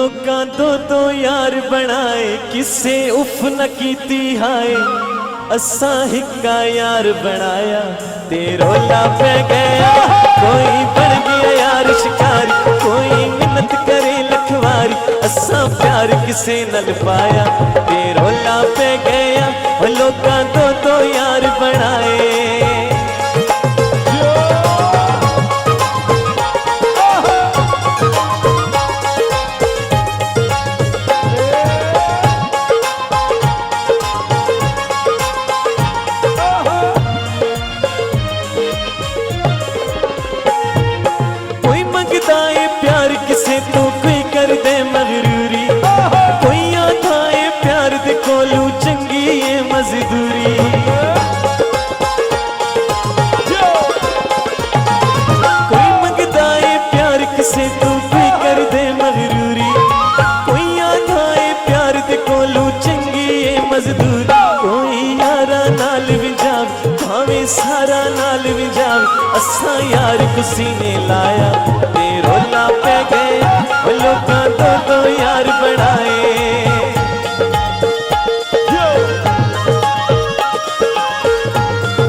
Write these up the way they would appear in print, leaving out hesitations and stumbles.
लोकां दो यार बनाए किसे उफ न कीती हाय असा हिक्का यार बनाया ते रोला पै गया कोई बन गया यार शिकारी कोई मिन्नत करे लखवारी असा प्यार किसे नल पाया ते रोला पै गया लोकां दो यार बनाए प्यार किसे तो कोई कर दे मगरूरी कोई आता है प्यार दे कोलू चंगी है मजदूरी कोई मंगता है प्यार किसे तो कोई कर दे मगरूरी कोई आता है प्यार दे कोलू चंगी है मजदूरी कोई यारा नाल विजाव भावे सारा नाल विजाव असा यार कुसी ने लाया रोला पे गए लोकां दो यार बनाए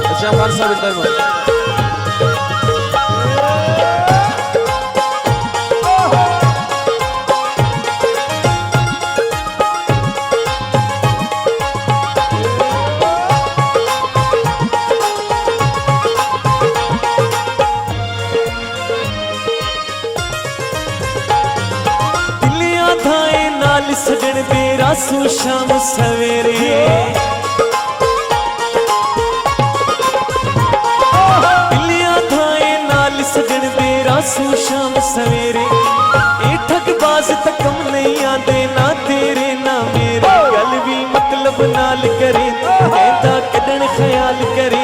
अच्छा हमारे साथ इधर में सजन तेरा सू शाम सवेरे दिलिया थाए नाल सजन तेरा सू शाम सवेरे ए ठगबाज तकम नहीं आंदे ना तेरे ना मेरे गल भी मतलब नाल करे कहता कदन ख्याल करे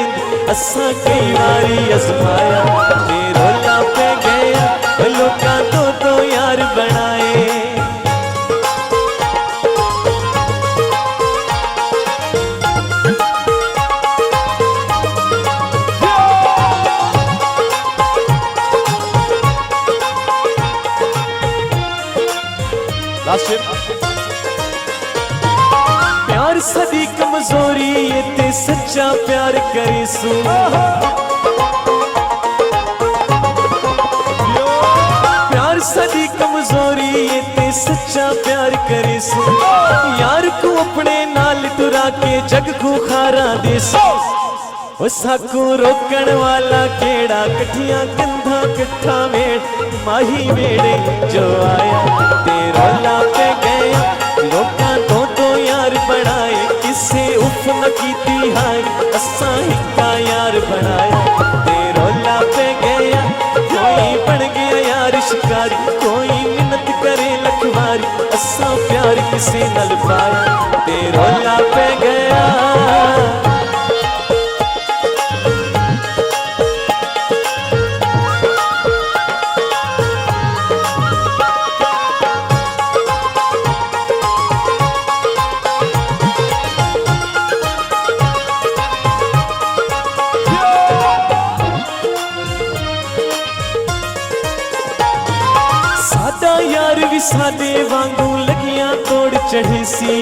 असा कई बारी अजमाया ते रोला पे गया लोकां दो यार बनाए प्यार सदी कमजोरी ये ते सच्चा प्यार करे सू प्यार सदी कमजोरी ये ते सच्चा प्यार करे सू यार को अपने नाल टुरा के जग को खारा दे सू साकू रोकण वाला केड़ा कठिया कंधा कट्ठा वेड़ माही वेड़े जो आया ते रोला पे गया लोकां दो यार बनाए किसे उफ न कीती हाय असा हिक्का यार बनाया ते रोला पे गया कोई बन गया यार शिकारी कोई मिन्नत करे लखवारी असा प्यार किसे नल पाया ते रोला पे गया सादा यार भी सादे वांगू लगियां तोड़ चढ़ी सी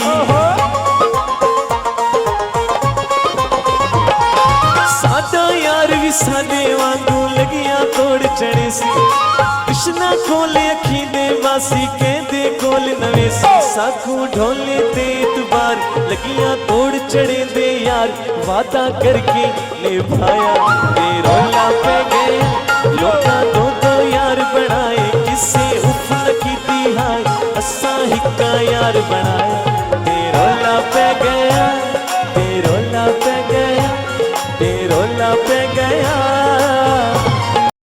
सादा यार भी सादे वांगू लगियां तोड़ चढ़ी सी कृष्णा कोले अखी दे वासी कहते कोल नवे सी साखू ढोले ते इतबार लगियां तोड़ चढ़े दे यार वादा करके निभाया ते रोला पे गए लोकां दो यार बनाए किसे उफ न कीती हाय असा हिक्का यार बनाया